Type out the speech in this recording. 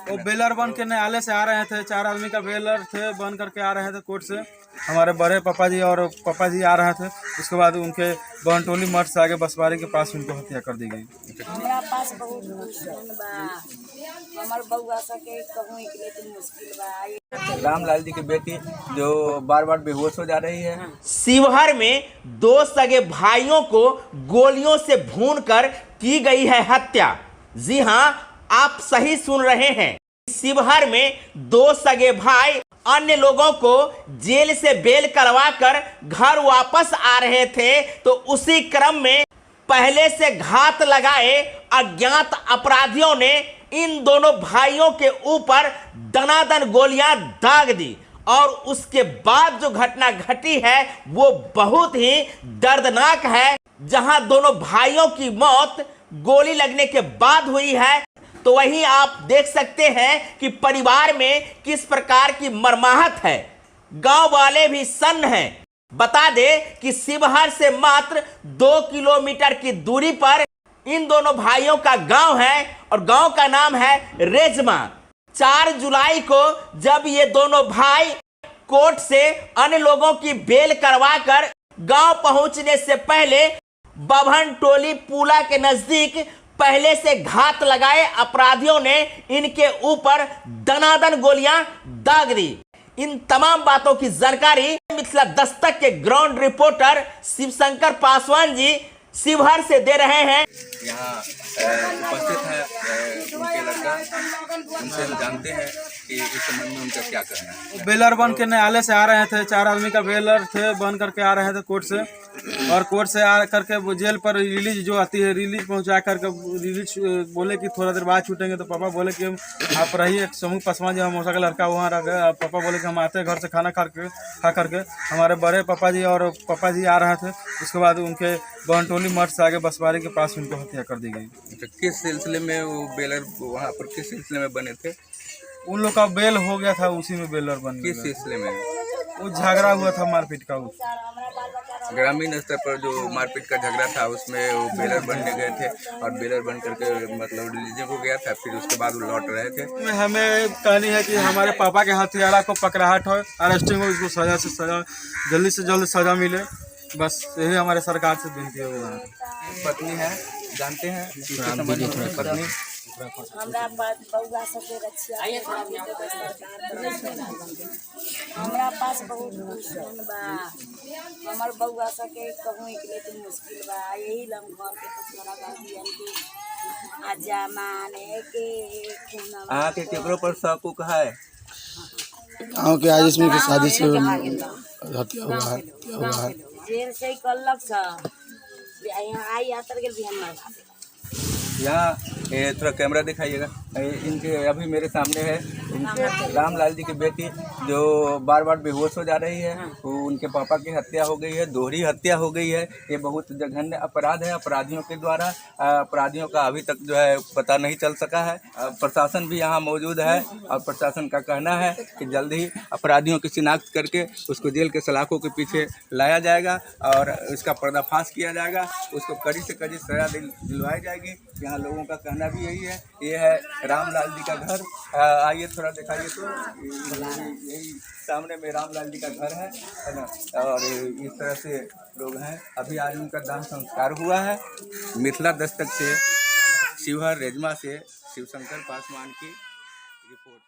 वो बेलर बन के न्यायालय से आ रहे थे, 4 आदमी का बेलर थे, बन करके आ रहे थे कोर्ट से। हमारे बड़े पापा जी और पापा जी आ रहे थे। उसके बाद उनके बहनटोली मठ से आगे बसवारी के पास उनको हत्या कर दी गई। हमारा पास बहुत हमारे बउआ सके कहूँ लेकिन मुश्किल बा। रामलाल जी की बेटी जो बार बार बेहोश हो जा रही है। शिवहर में 2 सगे भाइयों को गोलियों से भूनकर की गई है हत्या। जी हां, आप सही सुन रहे हैं। शिवहर में 2 सगे भाई अन्य लोगों को जेल से बेल करवाकर घर वापस आ रहे थे, तो उसी क्रम में पहले से घात लगाए अज्ञात अपराधियों ने इन दोनों भाइयों के ऊपर दनादन गोलियां दाग दी। और उसके बाद जो घटना घटी है वो बहुत ही दर्दनाक है, जहां दोनों भाइयों की मौत गोली लगने के बाद हुई है। तो वहीं आप देख सकते हैं कि परिवार में किस प्रकार की मर्माहत है। गांव वाले भी सन्न हैं। बता दे कि शिवहर से मात्र 2 किलोमीटर की दूरी पर इन दोनों भाइयों का गांव है और गांव का नाम है रेजमा। 4 जुलाई को जब ये दोनों भाई कोर्ट से अन्य लोगों की बेल करवाकर गांव पहुंचने से पहले बभन टोली पुला के नजदीक पहले से घात लगाए अपराधियों ने इनके ऊपर दनादन गोलियां दाग दी। इन तमाम बातों की जानकारी मिथिला दस्तक के ग्राउंड रिपोर्टर शिवशंकर पासवान जी शिवहर से दे रहे हैं। यहाँ उपस्थित है उनके लड़का, उनसे हम जानते हैं कि इस संबंध में उनका क्या करना है। बेलर बन के न्यायालय से आ रहे थे, 4 आदमी का बेलर थे, बन करके आ रहे थे कोर्ट से। और कोर्ट से आ करके वो जेल पर रिलीज जो आती है, रिलीज पहुंचा करके रिलीज बोले कि थोड़ा देर बाद छूटेंगे। तो पापा बोले कि आप रहिए। समूह पासवान जो मौसा का लड़का वहाँ रह गए। पापा बोले कि हम आते हैं घर से खाना खा करके। हमारे बड़े पापा जी और पापा जी आ रहे थे। उसके बाद उनके बहनटोली मठ से आगे बसवारी के पास उनको हत्या कर दी गई। तो किस सिलसिले में वो बेलर वहाँ पर किस सिलसिले में बने थे? उन लोग का बेल हो गया था, उसी में बेलर बन गया। किस सिलसिले में? वो झगड़ा हुआ था मारपीट का। ग्रामीण स्तर पर जो मारपीट का झगड़ा था उसमें वो बेलर बनने गए थे और बेलर बन करके मतलब रिलीज हो गया था। फिर उसके बाद वो लौट रहे थे। हमें कहनी है कि हमारे पापा के हत्यारा को पकड़ाहट हो, अरेस्टिंग हो, उसको सजा से सजा जल्दी से जल्द सजा मिले। बस यही हमारे सरकार से विनती है। पत्नी है, जानते हैं पत्नी हमरा बउआ सबके रक्षा हमरा पास बहुत बा। हमार बउआ सबके कहूँ लेकिन मुश्किल बा। यही लम घर के पछवाड़ा गाँव के आजा माने के अहाँ के केकरो पर शक है? गाँव के आज इसमें की शादी से हत्या हुआ है। जेल से कल्लक सा यहाँ आई आतर के बिहान मार। यहाँ थोड़ा कैमरा दिखाइएगा। इनके अभी मेरे सामने है इनके रामलाल जी की बेटी जो बार बार बेहोश हो जा रही है। वो उनके पापा की हत्या हो गई है, दोहरी हत्या हो गई है। ये बहुत जघन्य अपराध है अपराधियों के द्वारा। अपराधियों का अभी तक जो है पता नहीं चल सका है। प्रशासन भी यहाँ मौजूद है और प्रशासन का कहना है कि जल्द ही अपराधियों की शिनाख्त करके उसको जेल के सलाखों के पीछे लाया जाएगा और इसका पर्दाफाश किया जाएगा। उसको कड़ी से कड़ी सजा दिलवाई जाएगी। यहाँ लोगों का कहना भी यही है। ये है रामलाल जी का घर। आइए थोड़ा दिखाइए तो यही सामने में रामलाल जी का घर है ना। और इस तरह से लोग हैं। अभी आज उनका दाह संस्कार हुआ है। मिथिला दस्तक से शिवहर रेजमा से शिवशंकर पासवान की रिपोर्ट।